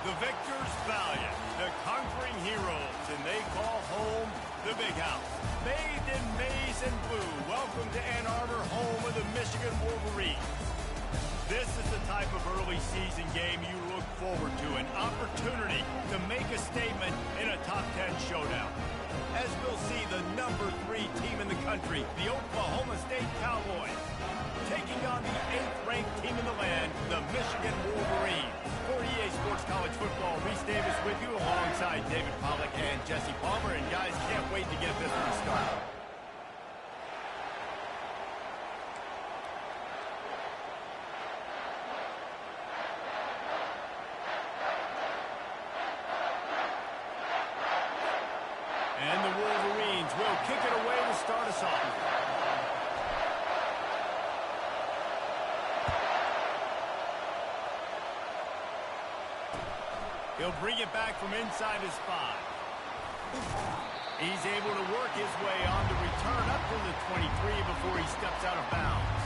The victors valiant, the conquering heroes, and they call home the Big House. Bathed in maize and blue, welcome to Ann Arbor, home of the Michigan Wolverines. This is the type of early season game you look forward to, an opportunity to make a statement in a top 10 showdown. As we'll see, the number 3 team in the country, the Oklahoma State Cowboys, taking on the 8th-ranked team in the land, the Michigan Wolverines. For EA Sports College Football, Reese Davis with you alongside David Pollack and Jesse Palmer. And guys, can't wait to get this one started. And the Wolverines will kick it away to start us off. He'll bring it back from inside his 5. He's able to work his way on the return up to the 23 before he steps out of bounds.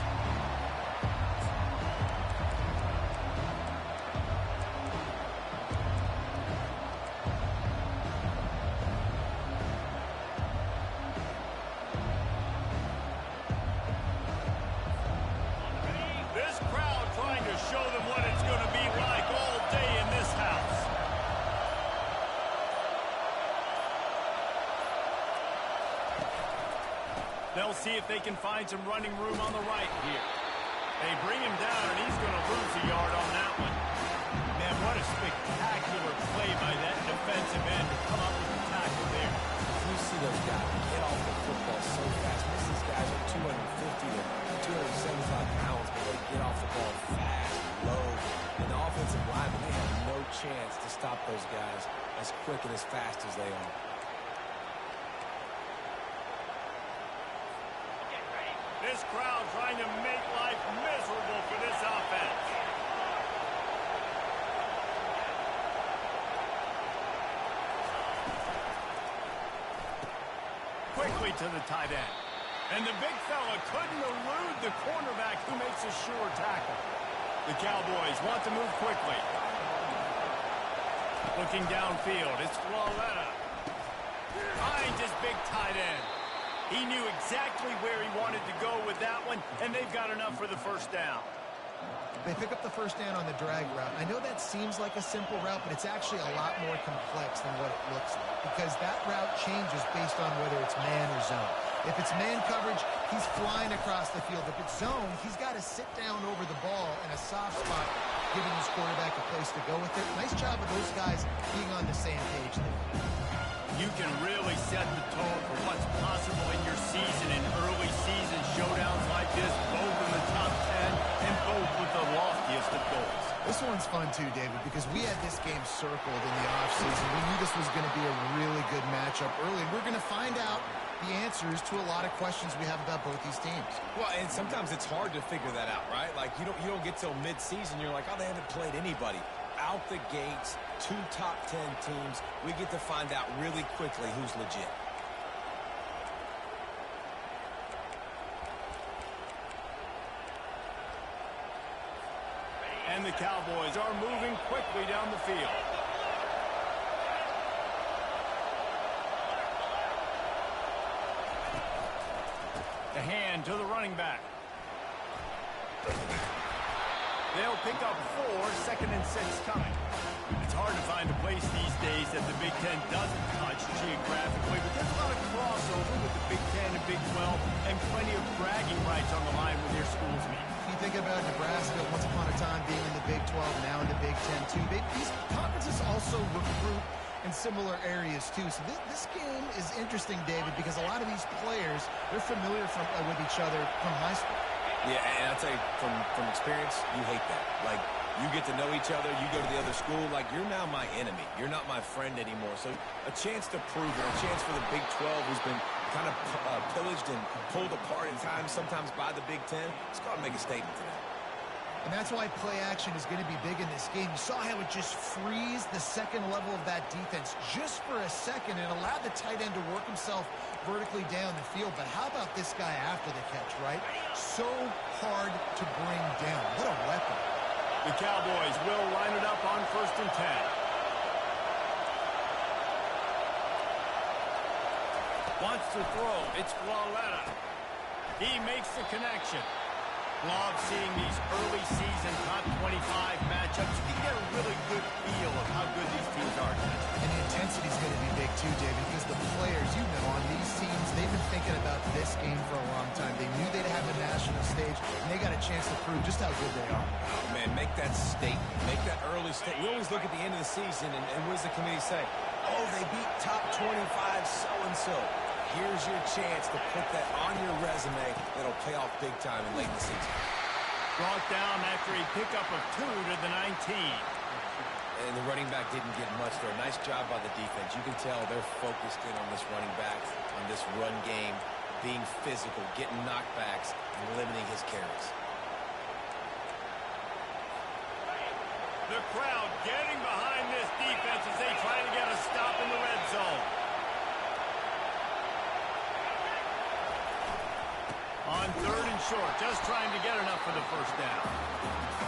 This crowd trying to show them what it's going to be like all day in this house. They'll see if they can find some running room on the right here. They bring him down, and he's going to lose a yard on that one. Man, what a spectacular play by that defensive end to come up with the tackle there. You see those guys get off the football so fast. These guys are 250 to 275 pounds, but they get off the ball fast, low. And the offensive linemen, they have no chance to stop those guys as quick and as fast as they are. This crowd trying to make life miserable for this offense. Quickly to the tight end. And the big fella couldn't elude the cornerback who makes a sure tackle. The Cowboys want to move quickly. Looking downfield, it's Floretta. Finds his big tight end. He knew exactly where he wanted to go with that one, and they've got enough for the first down. They pick up the first down on the drag route. I know that seems like a simple route, but it's actually a lot more complex than what it looks like, because that route changes based on whether it's man or zone. If it's man coverage, he's flying across the field. If it's zone, he's got to sit down over the ball in a soft spot, giving his quarterback a place to go with it. Nice job of those guys being on the same page there. You can really set the tone for what's possible in your season in early season showdowns like this, both in the top 10 and both with the loftiest of goals. This one's fun too, David, because we had this game circled in the offseason. We knew this was going to be a really good matchup early, and we're going to find out the answers to a lot of questions we have about both these teams. Well, and sometimes it's hard to figure that out, right? Like, you don't get till mid-season, you're like, oh, they haven't played anybody. Out the gates, 2 top 10 teams. We get to find out really quickly who's legit. And the Cowboys are moving quickly down the field. The hand to the running back. They'll pick up 4, 2nd and 6 coming. It's hard to find a place these days that the Big Ten doesn't touch geographically, but there's a lot of crossover with the Big Ten and Big 12 and plenty of bragging rights on the line with their schools meet. You think about Nebraska once upon a time being in the Big 12, now in the Big 10 too. These conferences also recruit in similar areas too. So this game is interesting, David, because a lot of these players, they're familiar with each other from high school. Yeah, and I'll tell you, from experience, you hate that. Like, you get to know each other, you go to the other school, like, you're now my enemy. You're not my friend anymore. So a chance to prove it, a chance for the Big 12, who's been kind of pillaged and pulled apart at times, sometimes by the Big 10. It's got to make a statement today. And that's why play action is going to be big in this game. You saw how it just frees the second level of that defense just for a second and allowed the tight end to work himself vertically down the field. But how about this guy after the catch, right? So hard to bring down. What a weapon. The Cowboys will line it up on 1st and 10. Wants to throw. It's Lauletta. He makes the connection. Love seeing these early season top 25 matchups. You can get a really good feel of how good these teams are. And the intensity is going to be big too, David, because the players, you know, on these teams, they've been thinking about this game for a long time. They knew they'd have a national stage, and they got a chance to prove just how good they are. Oh, man, make that statement. Make that early statement. We always look at the end of the season, and what does the committee say? Oh, they beat top 25 so-and-so. Here's your chance to put that on your resume that'll pay off big time in late in the season. Brought down after a pickup of 2 to the 19. And the running back didn't get much there. Nice job by the defense. You can tell they're focused in on this running back, on this run game, being physical, getting knockbacks, and limiting his carries. The crowd getting behind this defense as they try to get a stop in the red zone. On 3rd and short, just trying to get enough for the first down.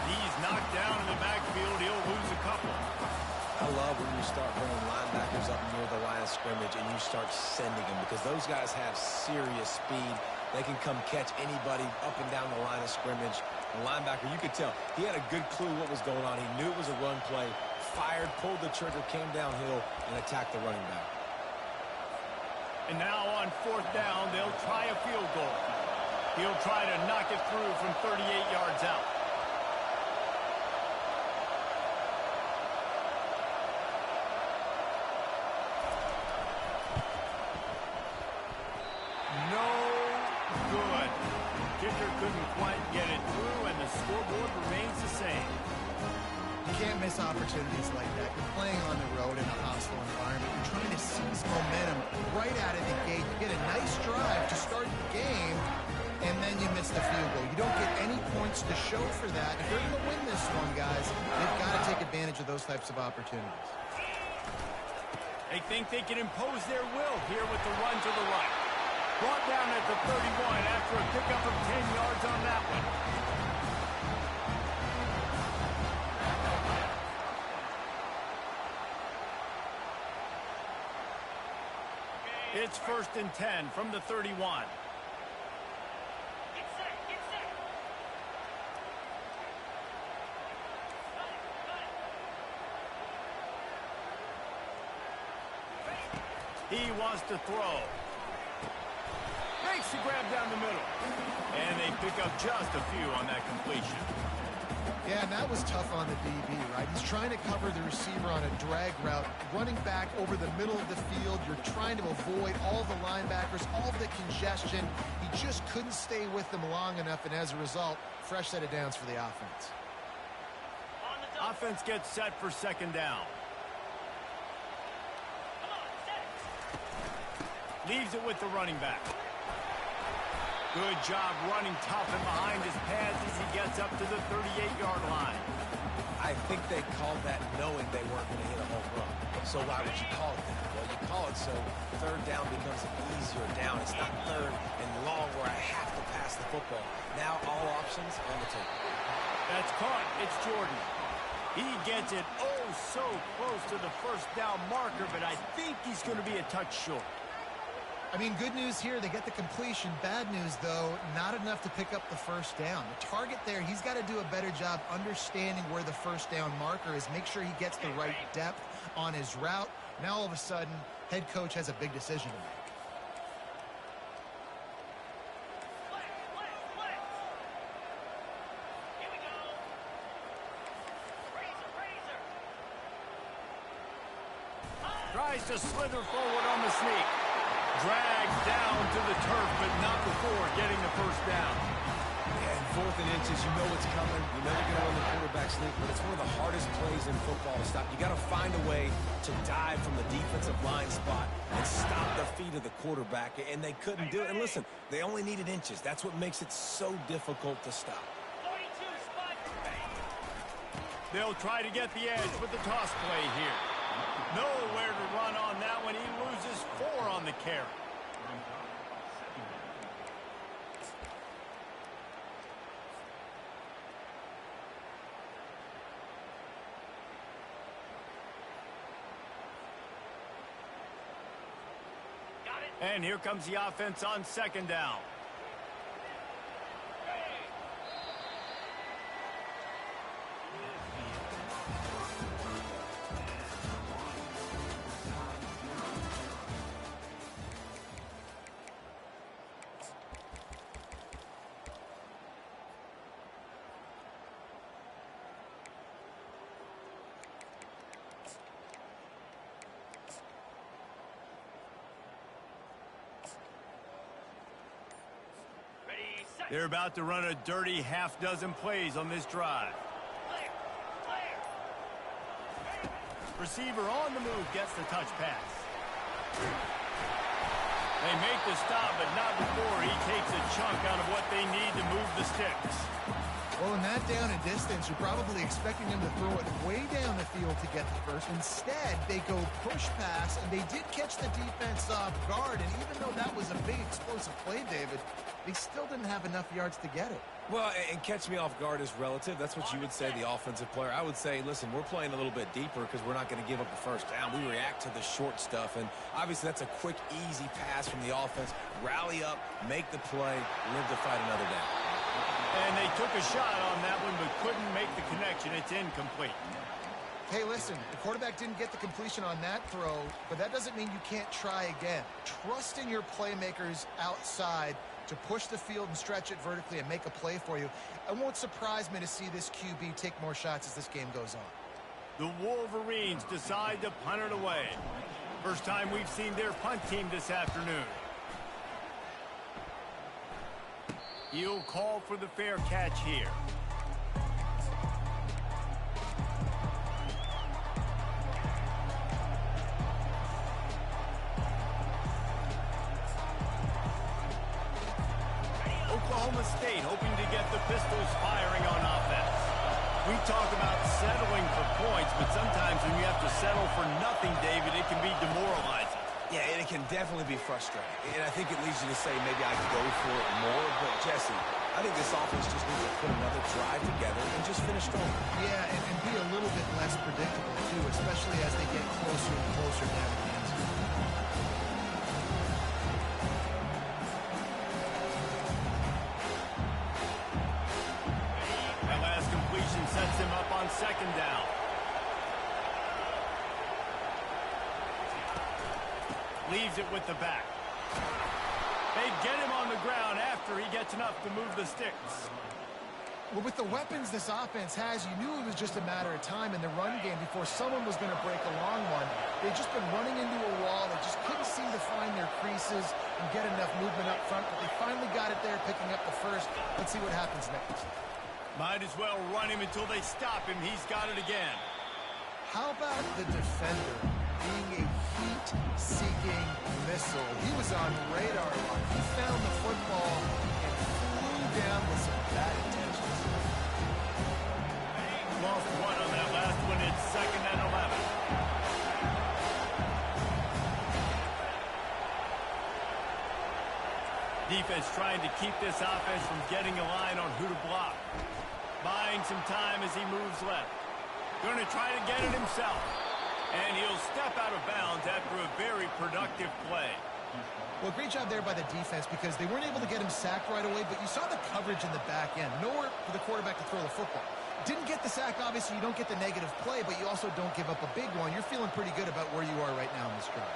He's knocked down in the backfield. He'll lose a couple. I love when you start bringing linebackers up near the line of scrimmage and you start sending them because those guys have serious speed. They can come catch anybody up and down the line of scrimmage. The linebacker, you could tell, he had a good clue what was going on. He knew it was a run play, fired, pulled the trigger, came downhill, and attacked the running back. And now on 4th down, they'll try a field goal. He'll try to knock it through from 38 yards out. No good. Kicker couldn't quite get it through, and the scoreboard remains the same. You can't miss opportunities like that. You're playing on the road in a hostile environment. You're trying to seize momentum right out of the gate. You get a nice drive to start the game, and then you miss the field goal. You don't get any points to show for that. If they're going to win this one, guys, they've got to take advantage of those types of opportunities. They think they can impose their will here with the run to the right. Brought down at the 31 after a pickup of 10 yards on that one. It's 1st and 10 from the 31. He wants to throw. Makes the grab down the middle. And they pick up just a few on that completion. Yeah, and that was tough on the DB, right? He's trying to cover the receiver on a drag route, running back over the middle of the field. You're trying to avoid all the linebackers, all the congestion. He just couldn't stay with them long enough, and as a result, fresh set of downs for the offense. Offense gets set for 2nd down. Leaves it with the running back. Good job running tough and behind his pads as he gets up to the 38-yard line. I think they called that knowing they weren't going to hit a home run. So why would you call it that? Well, you call it so 3rd down becomes an easier down. It's not 3rd and long where I have to pass the football. Now all options on the table. That's caught. It's Jordan. He gets it oh so close to the 1st down marker, but I think he's going to be a touch short. I mean, good news here, they get the completion. Bad news, though, not enough to pick up the 1st down. The target there, he's got to do a better job understanding where the 1st down marker is, make sure he gets the right depth on his route. Now, all of a sudden, head coach has a big decision to make. Tries to slither forward on the sneak. Dragged down to the turf, but not before getting the 1st down. Yeah, and 4th and inches, you know it's coming. You know they're going to run the quarterback sneak, but it's one of the hardest plays in football to stop. You got to find a way to dive from the defensive line spot and stop the feet of the quarterback, and they couldn't do it. And listen, they only needed inches. That's what makes it so difficult to stop. They'll try to get the edge with the toss play here. Nowhere to run on that one. He loses 4 on the carry. And here comes the offense on second down. They're about to run a dirty half-dozen plays on this drive. Receiver on the move gets the touch pass. They make the stop, but not before he takes a chunk out of what they need to move the sticks. Well, in that down and distance, you're probably expecting him to throw it way down the field to get the first. Instead, they go push pass, and they did catch the defense off guard. And even though that was a big explosive play, David, they still didn't have enough yards to get it. Well, and catch me off guard is relative. That's what you would say, the offensive player. I would say, listen, we're playing a little bit deeper because we're not going to give up the first down. We react to the short stuff, and obviously that's a quick, easy pass from the offense. Rally up, make the play, live to fight another down. And they took a shot on that one, but couldn't make the connection. It's incomplete. Hey, listen, the quarterback didn't get the completion on that throw, but that doesn't mean you can't try again. Trust in your playmakers outside to push the field and stretch it vertically and make a play for you. It won't surprise me to see this QB take more shots as this game goes on. The Wolverines decide to punt it away. First time we've seen their punt team this afternoon. He'll call for the fair catch here. Oklahoma State hoping to get the Pistols firing on offense. We talk about settling for points, but sometimes when you have to settle for nothing, David, it can be demoralizing. Yeah, and it can definitely be frustrating. And I think it leads you to say maybe I could go for it more. But, Jesse, I think this offense just needs to put another drive together and just finish strong. Yeah, and be a little bit less predictable, too, especially as they get closer and closer down to the end zone. That last completion sets him up on second down. Leaves it with the back. They get him on the ground after he gets enough to move the sticks. Well, with the weapons this offense has, you knew it was just a matter of time in the run game before someone was going to break a long one. They've just been running into a wall. They just couldn't seem to find their creases and get enough movement up front, but they finally got it there, picking up the first. Let's see what happens next. Might as well run him until they stop him. He's got it again. How about the defender being a heat-seeking missile? He was on radar lock. He found the football and flew down with some bad intentions. Lost one on that last one. It's 2nd and 11. Defense trying to keep this offense from getting a line on who to block. Buying some time as he moves left. Going to try to get it himself. And he'll step out of bounds after a very productive play. Well, great job there by the defense because they weren't able to get him sacked right away, but you saw the coverage in the back end. Nowhere for the quarterback to throw the football. Didn't get the sack, obviously. You don't get the negative play, but you also don't give up a big one. You're feeling pretty good about where you are right now in this drive.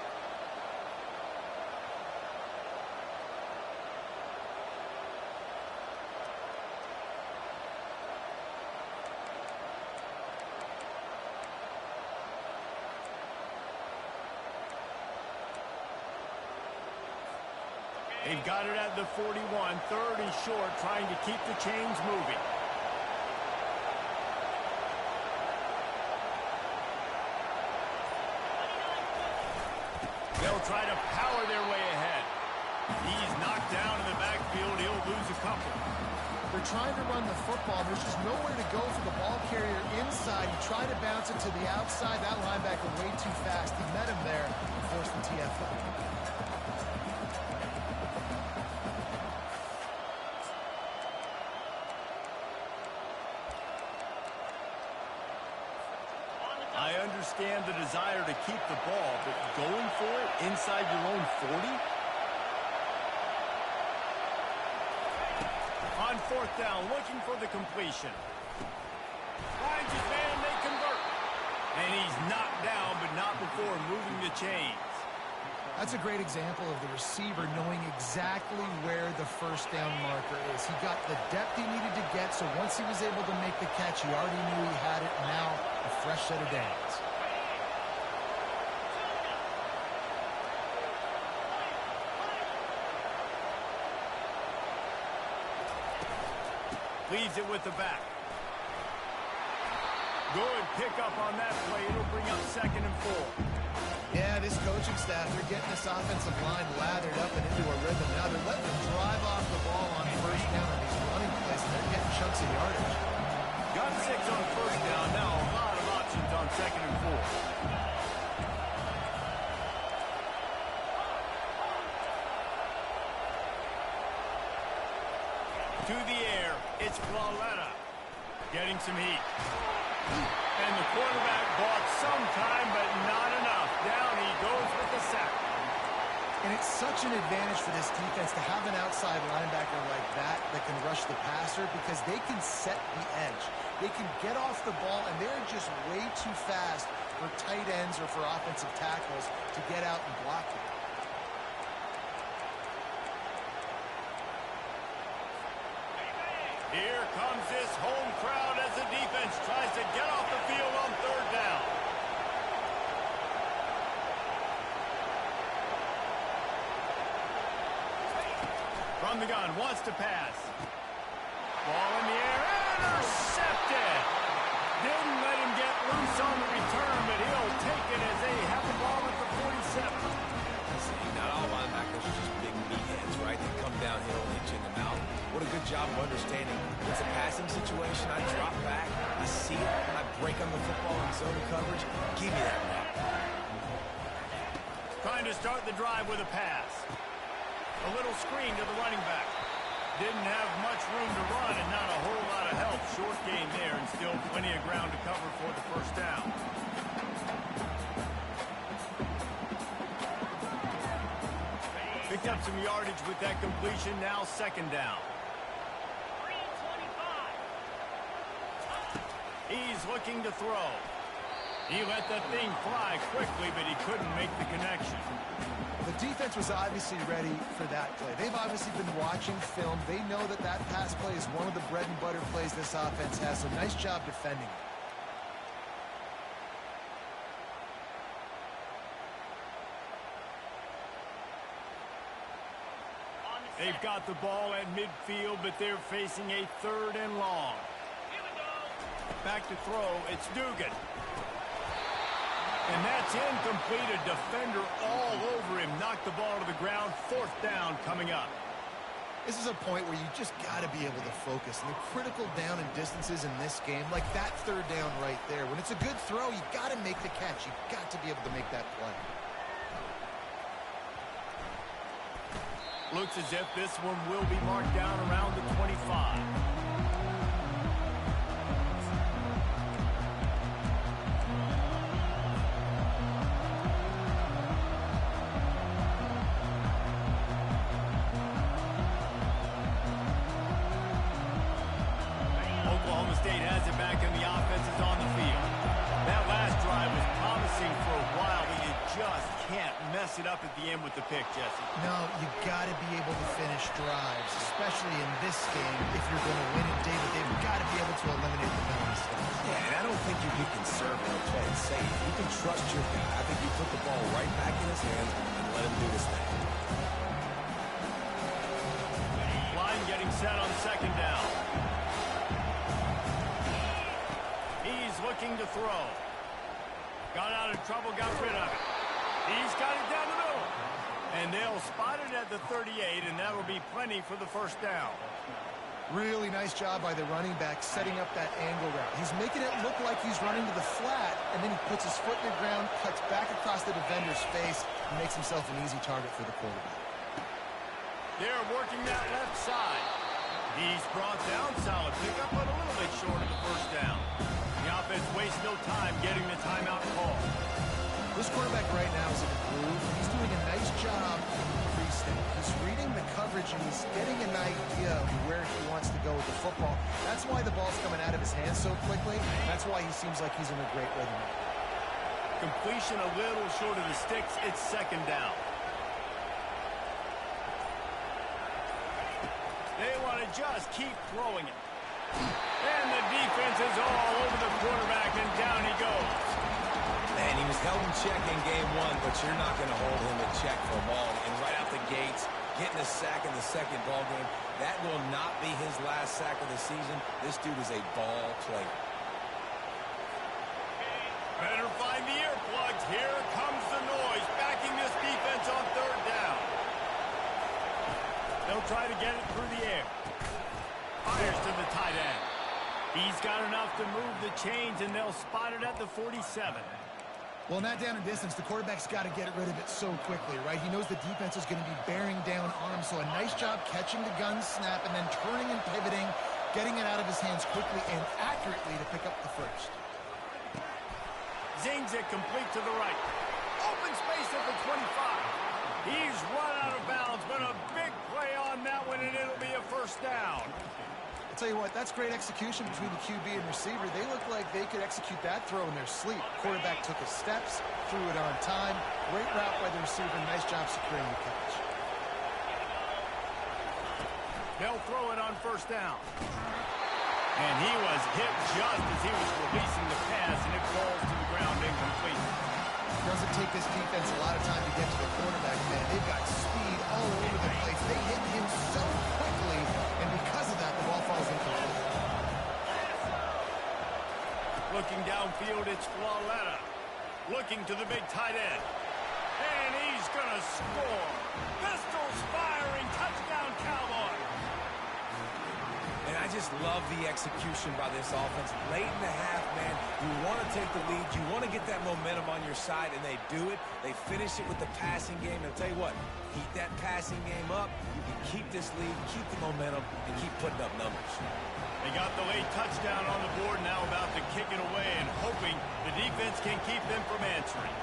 They've got it at the 41, 3rd and short, trying to keep the chains moving. They'll try to power their way ahead. He's knocked down in the backfield. He'll lose a couple. They're trying to run the football. There's just nowhere to go for the ball carrier inside. He tried to bounce it to the outside. That linebacker way too fast. He met him there and forced the TFL. I understand the desire to keep the ball, but going for it inside your own 40? down, looking for the completion. Finds his man, and they convert. And he's knocked down, but not before moving the chains. That's a great example of the receiver knowing exactly where the first down marker is. He got the depth he needed to get, so once he was able to make the catch, he already knew he had it. Now, a fresh set of downs. Leaves it with the back. Good pickup on that play. It'll bring up 2nd and 4. Yeah, this coaching staff, they're getting this offensive line lathered up and into a rhythm. Now they're letting them drive off the ball on first down on these running plays, and they're getting chunks of yardage. Got 6 on first down. Now a lot of options on 2nd and 4. To the air, it's Lauletta getting some heat. And the quarterback bought some time, but not enough. Down he goes with the sack. And it's such an advantage for this defense to have an outside linebacker like that can rush the passer because they can set the edge. They can get off the ball, and they're just way too fast for tight ends or for offensive tackles to get out and block it. Here comes this home crowd as the defense tries to get off the field on 3rd down. From the gun, wants to pass. Ball in the air, intercepted. Didn't let him get loose on the return, but he'll take it as they have the ball at the 47. See, not all linebackers are just big meatheads, right? They come downhill and hit you in the mouth. What a good job of understanding. It's a passing situation. I drop back. I see it. I break on the football in zone coverage. Give me that route. Trying to start the drive with a pass. A little screen to the running back. Didn't have much room to run and not a whole lot of help. Short gain there and still plenty of ground to cover for the first down. Picked up some yardage with that completion. Now 2nd down. He's looking to throw. He let that thing fly quickly, but he couldn't make the connection. The defense was obviously ready for that play. They've obviously been watching film. They know that that pass play is one of the bread and butter plays this offense has, so nice job defending it. They've got the ball at midfield, but they're facing a 3rd and long. Back to throw, it's Dugan. And that's incomplete. A defender all over him. Knocked the ball to the ground. 4th down coming up. This is a point where you just got to be able to focus. And the critical down and distances in this game, like that 3rd down right there, when it's a good throw, you got to make the catch. You've got to be able to make that play. Looks as if this one will be marked down around the 25. Oklahoma State has it back and the offense is on the field. That last drive was promising for a while, but you just can't mess it up at the end with the pick, Jesse. No, you got to be able to finish drives, especially in this game. If you're going to win it, David, they've got to be able to eliminate the penalty stuff. Yeah, and I don't think you can conservative or play it safe. You can trust your guy. I think you put the ball right back in his hands and let him do his thing. Line getting set on 2nd down. He's looking to throw. Got out of trouble, got rid of it. He's got it down the middle. And they'll spot it at the 38, and that'll be plenty for the 1st down. Really nice job by the running back setting up that angle route. He's making it look like he's running to the flat, and then he puts his foot in the ground, cuts back across the defender's face, and makes himself an easy target for the quarterback. They're working that left side. He's brought down, solid pickup, but a little bit short of the 1st down. The offense wastes no time getting the timeout call. This quarterback right now is in a groove. He's doing a nice job to increase understand. He's reading the coverage and he's getting an idea of where he wants to go with the football. That's why the ball's coming out of his hands so quickly. That's why he seems like he's in a great rhythm. Completion a little short of the sticks. It's second down. They want to just keep throwing it. And the defense is all over the quarterback, and down he goes. Man, he was held in check in game one, but you're not going to hold him in check for long. And right out the gates, getting a sack in the second ball game, that will not be his last sack of the season. This dude is a ball player. Better find the earplugs. Here comes the noise, backing this defense on third down. They'll try to get it through the air. Fires to the tight end. He's got enough to move the chains, and they'll spot it at the 47. Well, not down in distance. The quarterback's got to get rid of it so quickly, right? He knows the defense is going to be bearing down on him, so a nice job catching the gun snap and then turning and pivoting, getting it out of his hands quickly and accurately to pick up the first. Zings it complete to the right. Open space at the 25. He's run out of bounds, but a big play on that one, and it'll be a first down. I'll tell you what, that's great execution between the QB and receiver. They look like they could execute that throw in their sleep. Quarterback took his steps, threw it on time. Great route by the receiver. Nice job securing the catch. They'll throw it on first down. And he was hit just as he was releasing the pass, and it falls to the ground incomplete. Doesn't take this defense a lot of time to get to the quarterback, man. They've got speed all over the place. They hit him so quickly, and because of that, the ball falls incomplete. Looking downfield, it's Flawletta. Looking to the big tight end. And he's going to score. Pistols firing. Touchdown, Cowboys. And I just love the execution by this offense. Late in the half, man, you want to take the lead. You want to get that momentum on your side, and they do it. They finish it with the passing game. And I'll tell you what, keep that passing game up. You can keep this lead, keep the momentum, and keep putting up numbers. They got the late touchdown on the board, now about to kick it away and hoping the defense can keep them from answering.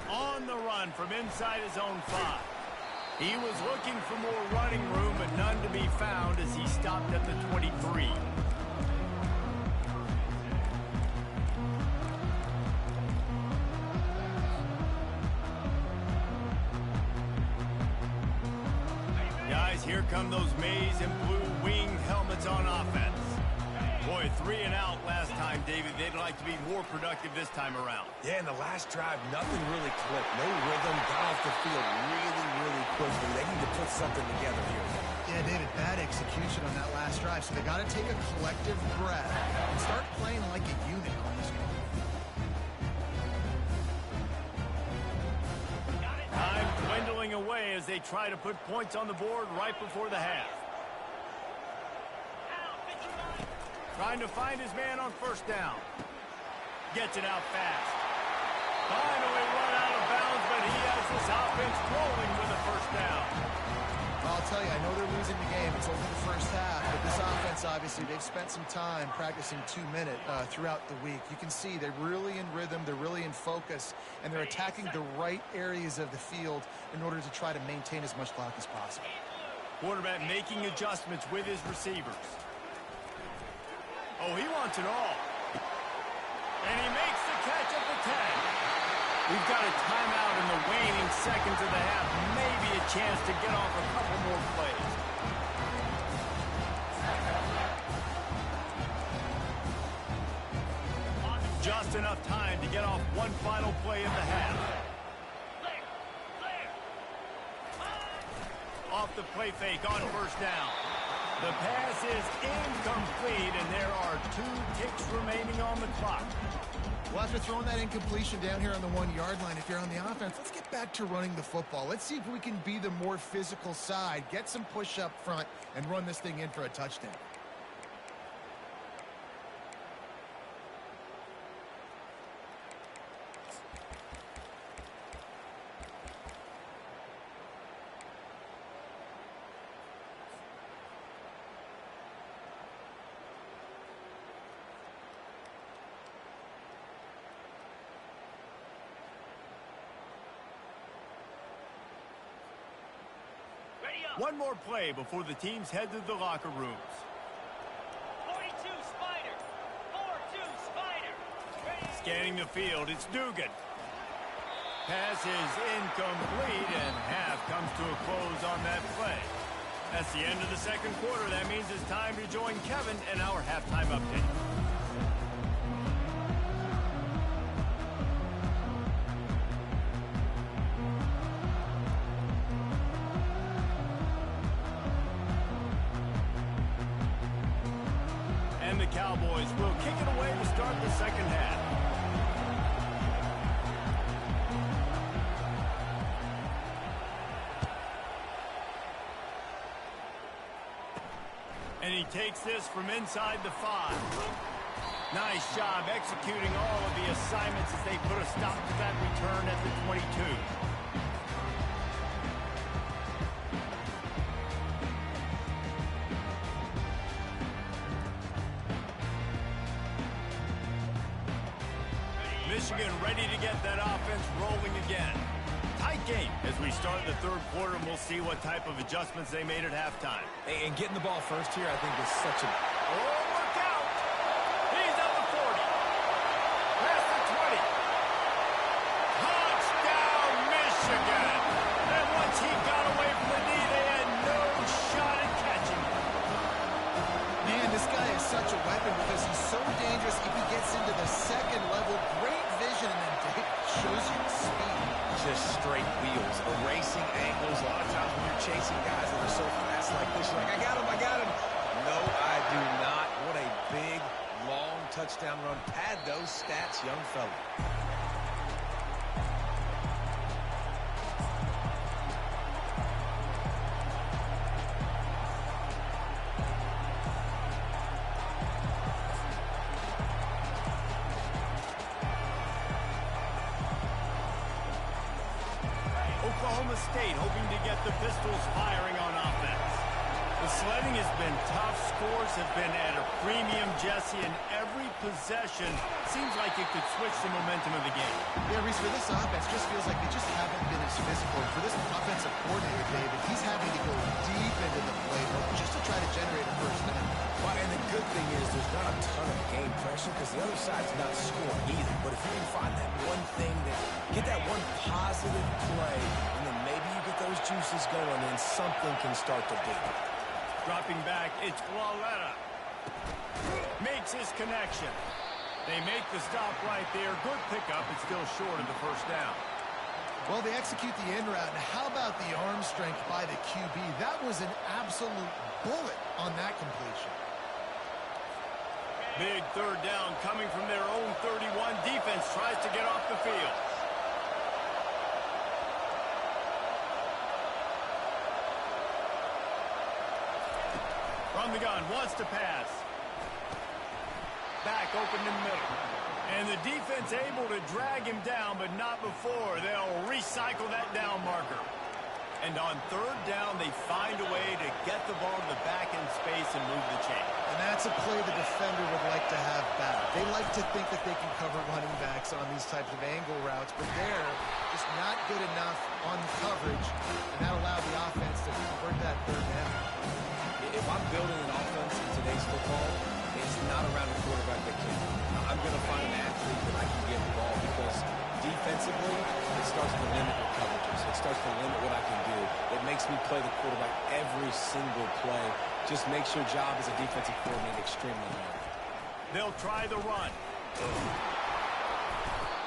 On the run from inside his own 5. He was looking for more running room, but none to be found as he stopped at the 23. Guys, here come those maize and blue winged helmets on offense. Boy, 3 and out last time, David. They'd like to be more productive this time around. Yeah, in the last drive, nothing really clicked. No rhythm, got off the field really quickly. They need to put something together here. Yeah, David, bad execution on that last drive, so they got to take a collective breath and start playing like a unit on this one. Time dwindling away as they try to put points on the board right before the half. Trying to find his man on first down. Gets it out fast. Finally run out of bounds, but he has this offense rolling with a first down. Well, I'll tell you, I know they're losing the game. It's over the first half, but this offense, obviously, they've spent some time practicing 2-minute throughout the week. You can see they're really in rhythm, they're really in focus, and they're attacking the right areas of the field in order to try to maintain as much clock as possible. Quarterback making adjustments with his receivers. Oh, he wants it all. And he makes the catch at the 10. We've got a timeout in the waning seconds of the half. Maybe a chance to get off a couple more plays. Just enough time to get off one final play of the half. Off the play fake on first down. The pass is incomplete, and there are 2 ticks remaining on the clock. Well, after throwing that incompletion down here on the 1-yard line, if you're on the offense, let's get back to running the football. Let's see if we can be the more physical side, get some push up front, and run this thing in for a touchdown. One more play before the teams head to the locker rooms. 42 Spider. 4-2 Spider. Scanning the field, it's Dugan. Pass is incomplete, and half comes to a close on that play. That's the end of the second quarter. That means it's time to join Kevin in our halftime update. And the Cowboys will kick it away to start the second half. And he takes this from inside the 5. Nice job executing all of the assignments as they put a stop to that return at the 22. Michigan ready to get that offense rolling again. Tight game as we start the third quarter, and we'll see what type of adjustments they made at halftime. And getting the ball first here, I think, is such a... Oh, look out! He's at the 40. Past the 20. Touchdown, Michigan! And once he got away from the knee, they had no shot at catching him. Man, this guy is such a weapon because he's so dangerous if he gets into the second level. Great vision, and then shows you the speed. Just straight wheels, erasing angles. A lot of times when you're chasing guys that are so fast like this, you're like, I got him, I got him. No, I do not. What a big, long touchdown run. Pad those stats, young fella. Oklahoma State hoping to get the Pistols firing on offense. The sledding has been tough. Scores have been at a premium, Jesse, and every possession seems like it could switch the momentum of the game. Yeah, Reese, for this offense, just feels like they just haven't been as physical. For this offensive coordinator, David, he's having to go deep into the playbook just to try to generate a first down. Well, and the good thing is there's not a ton of game pressure because the other side's not scoring either. But if you can find that one thing, get that one positive play, and then maybe you get those juices going, and something can start to build. Dropping back, it's Lauletta. Makes his connection. They make the stop right there. Good pickup. It's still short of the first down. Well, they execute the end route, and how about the arm strength by the QB? That was an absolute bullet on that completion. Big third down coming from their own 31. Defense tries to get off the field. From the gun, wants to pass. Back open in the middle. And the defense able to drag him down, but not before. They'll recycle that down marker. And on third down, they find a way to get the ball to the back end space and move the chain. And that's a play the defender would like to have back. They like to think that they can cover running backs on these types of angle routes, but they're just not good enough on coverage, and that allowed the offense to convert that third down. If I'm building an offense in today's football, it's not around a quarterback that can. I'm going to find an athlete that I can get the ball because defensively, it starts to limit what coverages. It starts to limit what I can do. It makes me play the quarterback every single play. Just makes your job as a defensive coordinator extremely hard. They'll try the run.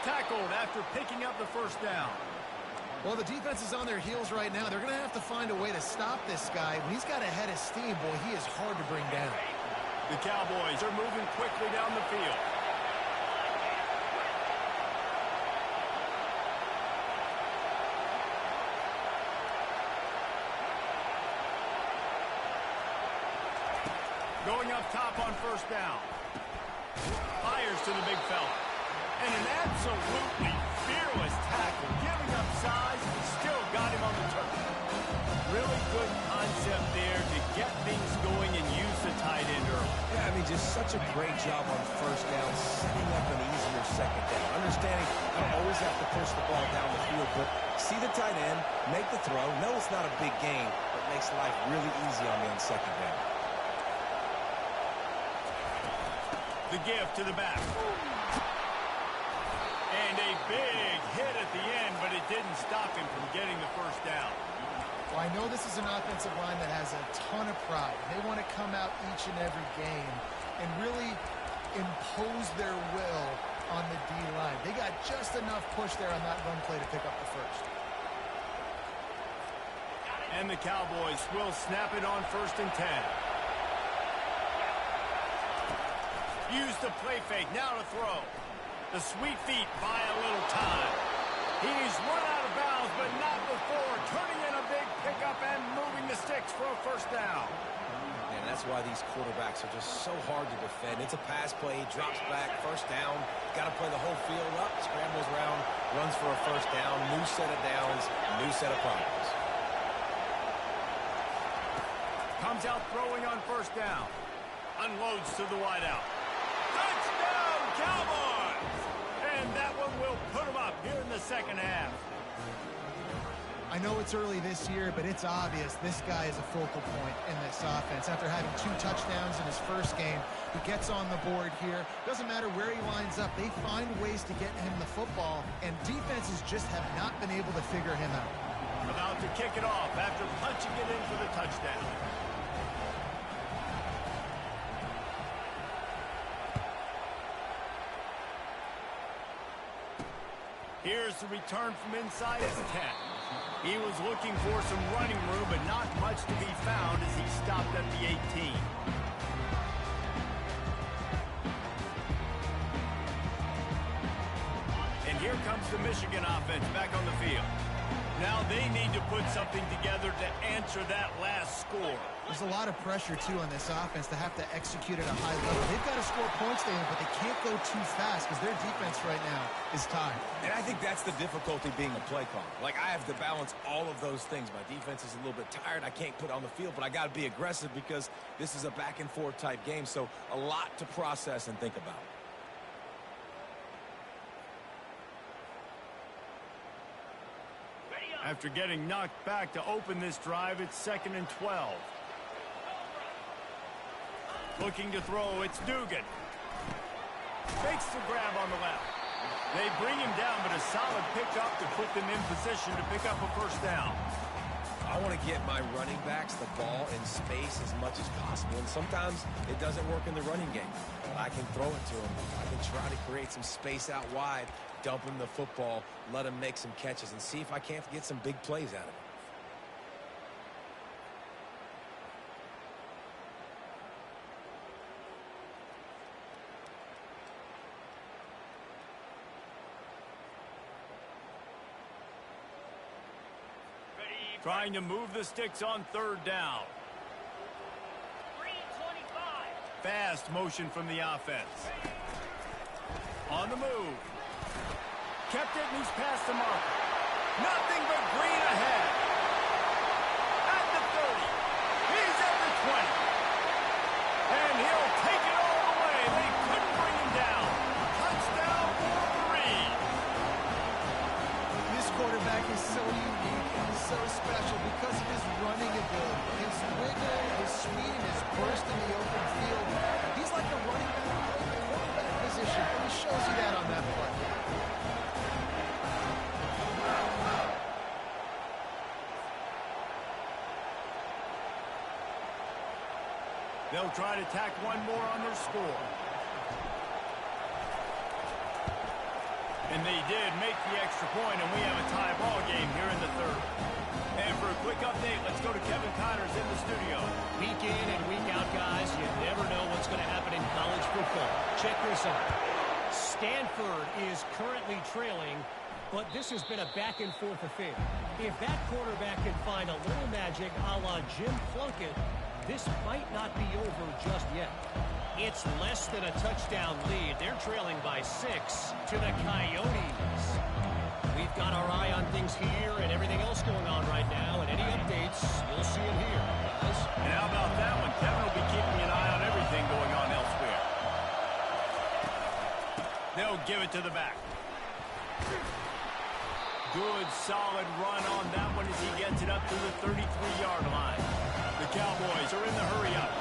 Tackled after picking up the first down. Well, the defense is on their heels right now. They're going to have to find a way to stop this guy. When he's got a head of steam, boy, he is hard to bring down. The Cowboys are moving quickly down the field. Going up top on first down. Fires to the big fella. And an absolutely fearless tackle. Giving up size, still got him on the turf. Really good concept there to get things going and use the tight end early. Yeah, I mean, just such a great job on first down, setting up an easier second down. Understanding I don't always have to push the ball down the field, but see the tight end, make the throw. No, it's not a big gain, but makes life really easy on me on second down. The give to the back. And a big hit at the end, but it didn't stop him from getting the first down. Well, I know this is an offensive line that has a ton of pride. They want to come out each and every game and really impose their will on the D-line. They got just enough push there on that run play to pick up the first. And the Cowboys will snap it on 1st and 10. Use the play fake, now to throw. The sweet feet buy a little time. He's run out of bounds, but not before turning in a big pickup and moving the sticks for a first down. And that's why these quarterbacks are just so hard to defend. It's a pass play, drops back, first down. Got to play the whole field up, scrambles around, runs for a first down, new set of downs, new set of problems. Comes out throwing on 1st down. Unloads to the wideout. Touchdown, Cowboys! And that one will put them up here in the second half. I know it's early this year, but it's obvious this guy is a focal point in this offense. After having 2 touchdowns in his first game, he gets on the board here. Doesn't matter where he lines up. They find ways to get him the football, and defenses just have not been able to figure him out. About to kick it off after punching it in for the touchdown. Here's the return from inside his 10. He was looking for some running room, but not much to be found as he stopped at the 18. And here comes the Michigan offense back on the field. Now they need to put something together to answer that last score. There's a lot of pressure, too, on this offense to have to execute at a high level. They've got to score points, David, but they can't go too fast because their defense right now is tired. And I think that's the difficulty being a play caller. Like, I have to balance all of those things. My defense is a little bit tired. I can't put it on the field, but I got to be aggressive because this is a back-and-forth type game, so a lot to process and think about. After getting knocked back to open this drive, it's 2nd and 12. Looking to throw, it's Dugan. Fakes the grab on the left. They bring him down, but a solid pickup to put them in position to pick up a first down. I want to get my running backs the ball in space as much as possible, and sometimes it doesn't work in the running game. But I can throw it to them. I can try to create some space out wide, dump him the football, let him make some catches, and see if I can't get some big plays out of it. Trying to move the sticks on 3rd down. 3:25. Fast motion from the offense. On the move. Kept it and he's past the mark. Nothing but green ahead. At the 30. He's at the 20. And he'll take it all the way. They couldn't bring him down. Touchdown, Wolverine. This quarterback is so unique and so special because of his running ability. His wiggle, his speed, and his burst in the open field. He's like a running back in the quarterback position, and he shows you that on that play. They'll try to tack one more on their score. And they did make the extra point, and we have a tie ball game here in the 3rd. And for a quick update, let's go to Kevin Connors in the studio. Week in and week out, guys, you never know what's going to happen in college football. Check this out. Stanford is currently trailing, but this has been a back-and-forth affair. If that quarterback can find a little magic a la Jim Plunkett, this might not be over just yet. It's less than a touchdown lead. They're trailing by 6 to the Coyotes. We've got our eye on things here and everything else going on right now, and any updates, you'll see it here, guys. And how about that one? Kevin will be keeping an eye on everything going on elsewhere. They'll give it to the back. Good, solid run on that one as he gets it up to the 33-yard line. The Cowboys are in the hurry-up.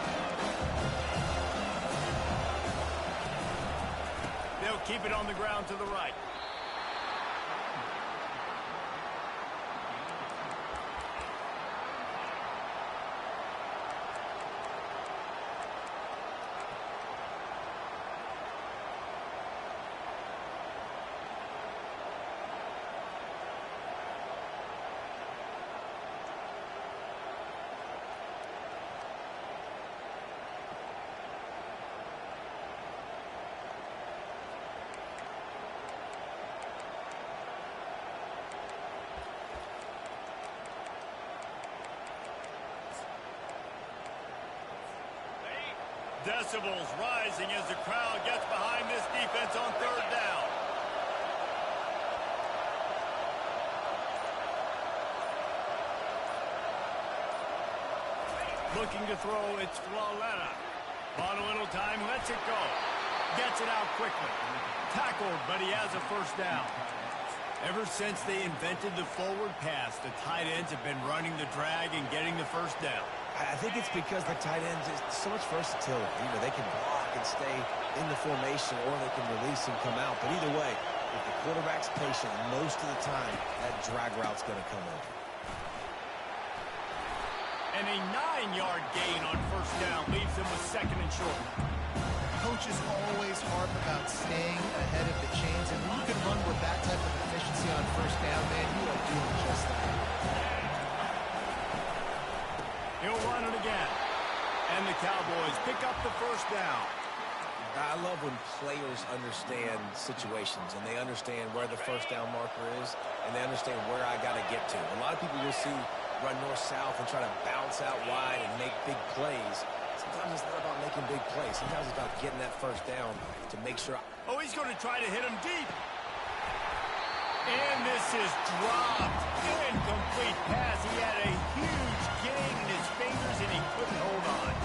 They'll keep it on the ground to the right. Decibels rising as the crowd gets behind this defense on third down. Looking to throw, it's Flaletta. On a little time, lets it go. Gets it out quickly. Tackled, but he has a first down. Ever since they invented the forward pass, the tight ends have been running the drag and getting the first down. I think it's because the tight ends is so much versatility. You know, they can block and stay in the formation, or they can release and come out. But either way, if the quarterback's patient, most of the time, that drag route's going to come over. And a 9-yard gain on first down leaves them with second and short. Coaches always harp about staying ahead of the chains, and when you can run with that type of efficiency on first down, man, you are doing just that. He'll run it again. And the Cowboys pick up the first down. I love when players understand situations, and they understand where the first down marker is, and they understand where I got to get to. A lot of people you'll see run north-south and try to bounce out wide and make big plays. Sometimes it's not about making big plays. Sometimes it's about getting that first down to make sure. Oh, he's going to try to hit him deep. And this is dropped. Incomplete pass. He had a huge gain in his fingers, and he couldn't hold on.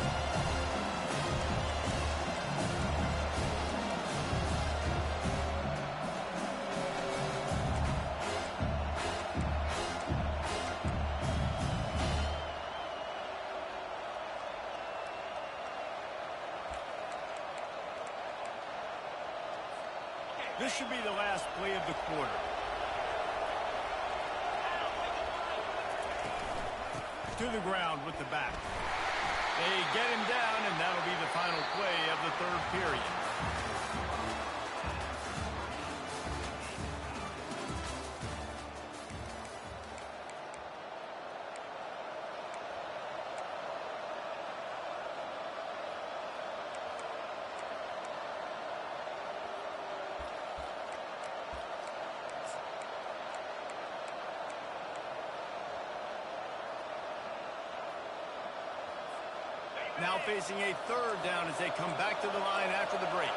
This should be the last play of the quarter. To the ground with the back. They get him down, and that'll be the final play of the third period. Now facing a third down as they come back to the line after the break.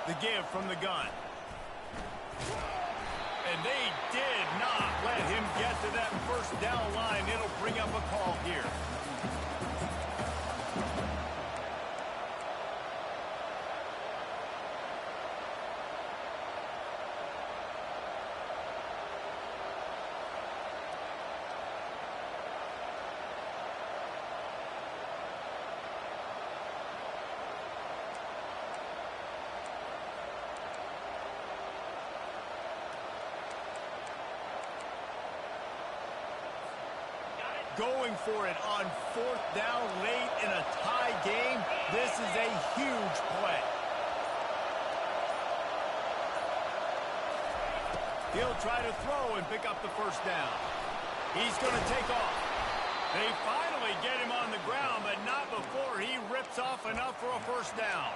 The give from the gun. And they did not let him get to that first down line. It'll bring up a call here. Going for it on fourth down late in a tie game. This is a huge play. He'll try to throw and pick up the first down. He's going to take off. They finally get him on the ground, but not before he rips off enough for a first down.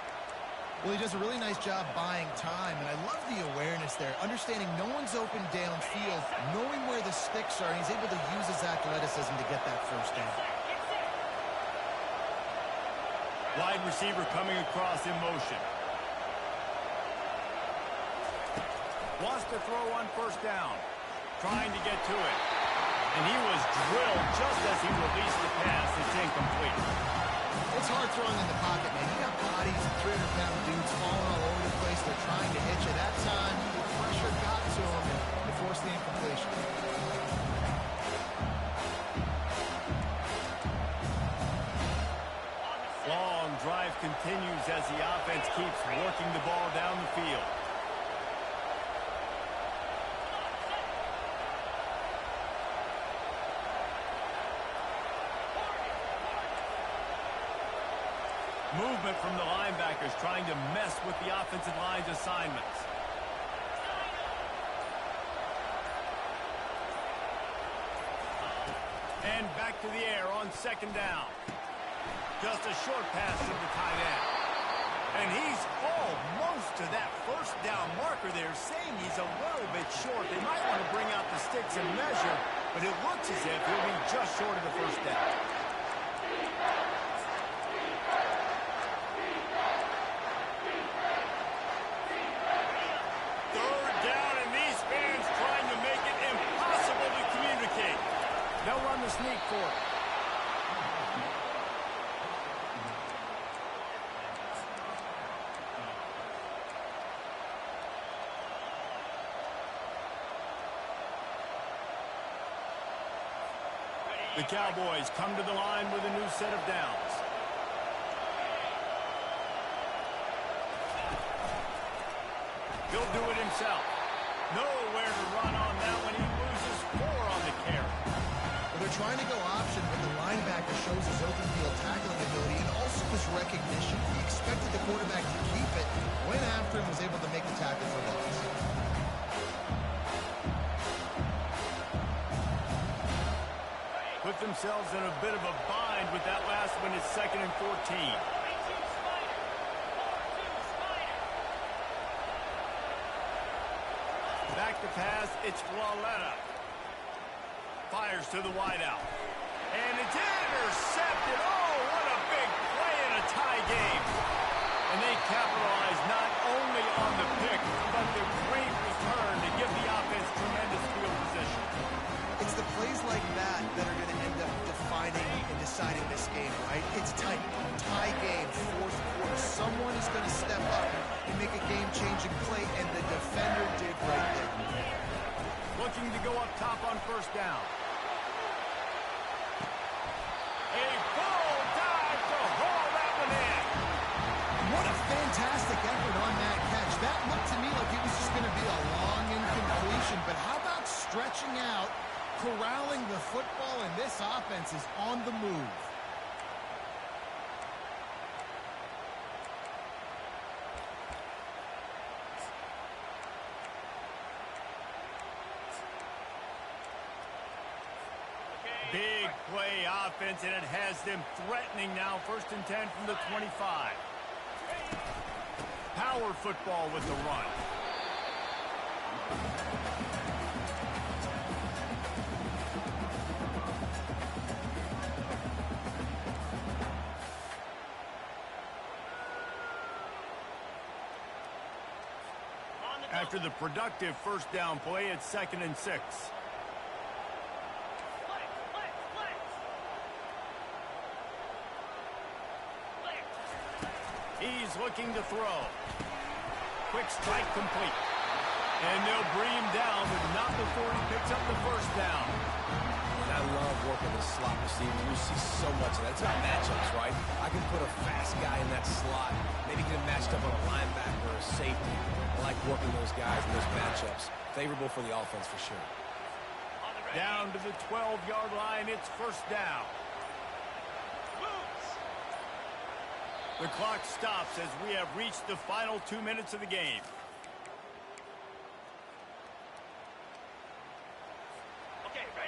Well, he does a really nice job buying time, and I love the awareness there, understanding no one's open downfield, knowing where the sticks are, and he's able to use his athleticism to get that first down. Wide receiver coming across in motion. Wants to throw on first down, trying to get to it. And he was drilled just as he released the pass. It's incomplete. It's hard throwing in the pocket, man. You got bodies and 300-pound dudes falling all over the place. They're trying to hit you. That time, the pressure got to him and forced the incompletion. Long drive continues as the offense keeps working the ball down the field. Movement from the linebackers trying to mess with the offensive line's assignments. And back to the air on second down. Just a short pass to the tight end. And he's almost to that first down marker there, saying he's a little bit short. They might want to bring out the sticks and measure, but it looks as if he'll be just short of the first down. Third down, and these fans trying to make it impossible to communicate. They'll run the sneak for it. The Cowboys come to the line with a new set of downs. He'll do it himself. Nowhere to run on that one. He loses 4 on the carry. Well, they're trying to go option, but the linebacker shows his open field tackling ability and also his recognition. He expected the quarterback to keep it, went after him, was able to make the tackle for loss. Put themselves in a bit of a bind with that last one. It's 2nd and 14. Back to pass, it's Flawletta. Fires to the wideout. And it's intercepted. Oh, what a big play in a tie game. And they capitalize not only on the pick, but the great return to give the offense tremendous field position. It's the plays like that that are going to end up defining and deciding this game, right? It's tight. Tie game, 4th quarter. Someone is going to step up and make a game-changing play, and the defender did right there. Looking to go up top on first down. A full dive to haul that one in. What a fantastic effort on that catch. That looked to me like it was just going to be a long incompletion, but how about stretching out, corralling the football, and this offense is on the move. Big play offense, and it has them threatening now. 1st and 10 from the 25. Power football with the run. After the productive first down play, it's 2nd and 6. He's looking to throw. Quick strike complete. And they'll bring him down, but not before he picks up the first down. And I love working the slot receiver. You see so much of that. It's about matchups, right? I can put a fast guy in that slot, maybe get him matched up on a linebacker or a safety. I like working those guys in those matchups. Favorable for the offense for sure. Down to the 12-yard line, it's first down. The clock stops as we have reached the final 2 minutes of the game.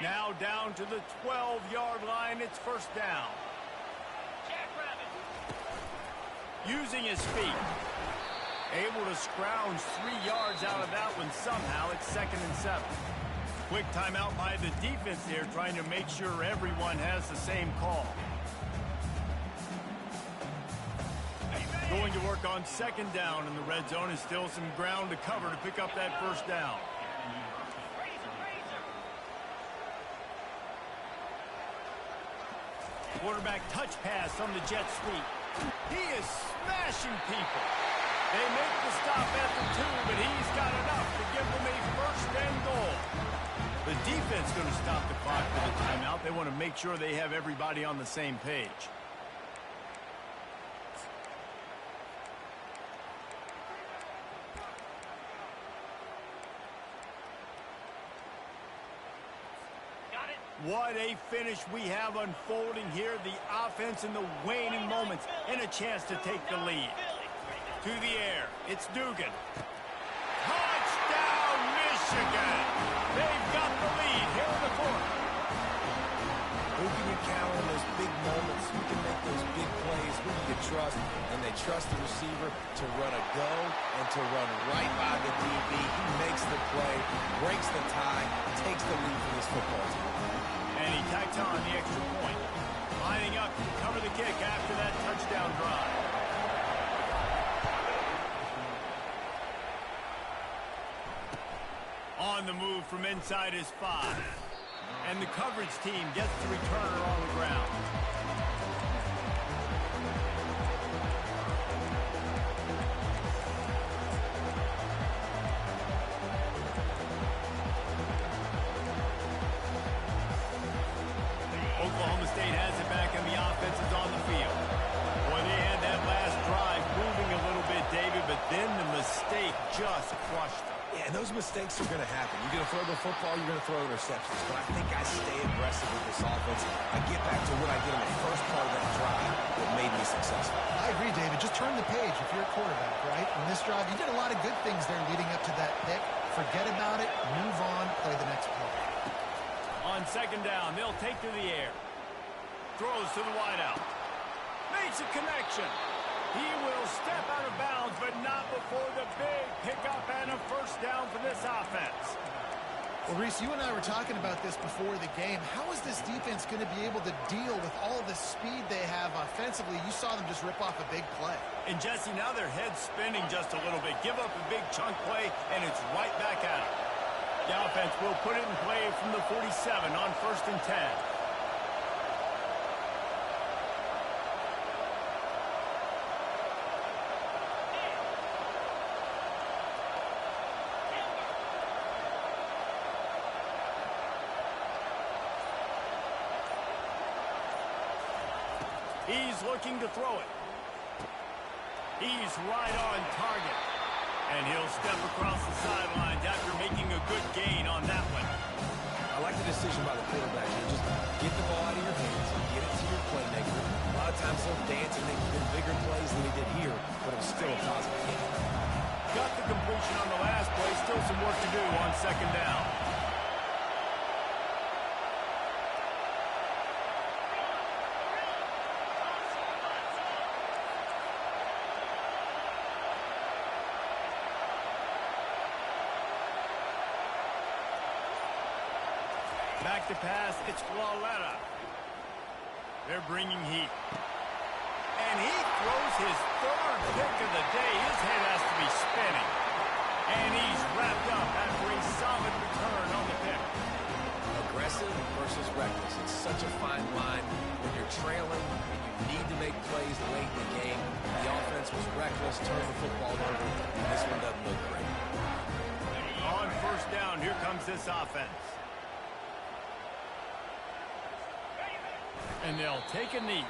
Now down to the 12-yard line, it's first down. Using his feet. Able to scrounge 3 yards out of that one somehow. It's 2nd and 7. Quick timeout by the defense there, trying to make sure everyone has the same call. Going to work on 2nd down in the red zone, and still some ground to cover to pick up that first down. Quarterback touch pass on the jet sweep. He is smashing people. They make the stop at the 2, but he's got enough to give them a first and goal. The defense going to stop the clock for the timeout. They want to make sure they have everybody on the same page. What a finish we have unfolding here. The offense in the waning moments and a chance to take the lead. To the air, it's Dugan. Touchdown, Michigan! They've got the lead here in the fourth. Who can you count on those big moments? Who can make those big plays? Who do you trust? And they trust the receiver to run a go and to run right by the DB. He makes the play, breaks the tie, takes the lead for this football team. And he tacks on the extra point. Lining up to cover the kick after that touchdown drive. On the move from inside his 5. And the coverage team gets the returner on the ground. Oklahoma State has it back, and the offense is on the field. Boy, they had that last drive moving a little bit, David, but then the mistake just crushed them. Yeah, and those mistakes are going to happen. You're going to throw the football, you're going to throw interceptions. But I think I stay aggressive with this offense. I get back to what I did in the first part of that drive that made me successful. I agree, David. Just turn the page if you're a quarterback, right? On this drive, you did a lot of good things there leading up to that pick. Forget about it, move on, play the next play. On second down, they'll take to the air. Throws to the wideout. Makes a connection. He will step out of bounds, but not before the big pickup and a first down for this offense. Well, Reese, you and I were talking about this before the game. How is this defense going to be able to deal with all the speed they have offensively? You saw them just rip off a big play. And, Jesse, now their head's spinning just a little bit. Give up a big chunk play, and it's right back at them. The offense will put it in play from the 47 on 1st and 10. He's looking to throw it. He's right on target. And he'll step across the sidelines after making a good gain on that one. I like the decision by the quarterback here. Just get the ball out of your hands and get it to your playmaker. A lot of times he'll dance and make even bigger plays than he did here, but it was still a positive game. Got the completion on the last play. Still some work to do on second down. Back to pass, it's Flawletta. They're bringing heat. And he throws his third pick of the day. His head has to be spinning. And he's wrapped up after a solid return on the pick. Aggressive versus reckless. It's such a fine line when you're trailing and you need to make plays late in the game. The offense was reckless, turned the football over, and this one doesn't look great. On first down, here comes this offense. And they'll take a knee.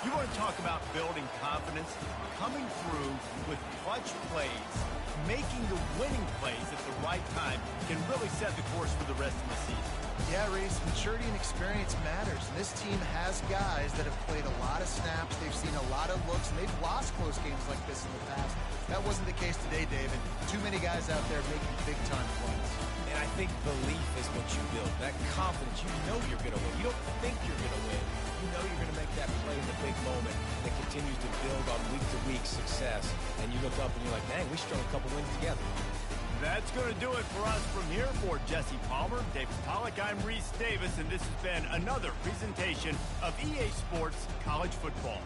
You want to talk about building confidence? Coming through with clutch plays, making the winning plays at the right time can really set the course for the rest of the season. Yeah, Reese, maturity and experience matters. And this team has guys that have played a lot of snaps. They've seen a lot of looks, and they've lost close games like this in the past. That wasn't the case today, David. Too many guys out there making big-time plays. And I think belief is what you build. That confidence, you know you're going to win. You don't think you're going to win. You know you're going to make that play in the big moment that continues to build on week-to-week success. And you look up and you're like, dang, we strung a couple wins together. That's going to do it for us from here. For Jesse Palmer, David Pollack, I'm Reese Davis, and this has been another presentation of EA Sports College Football.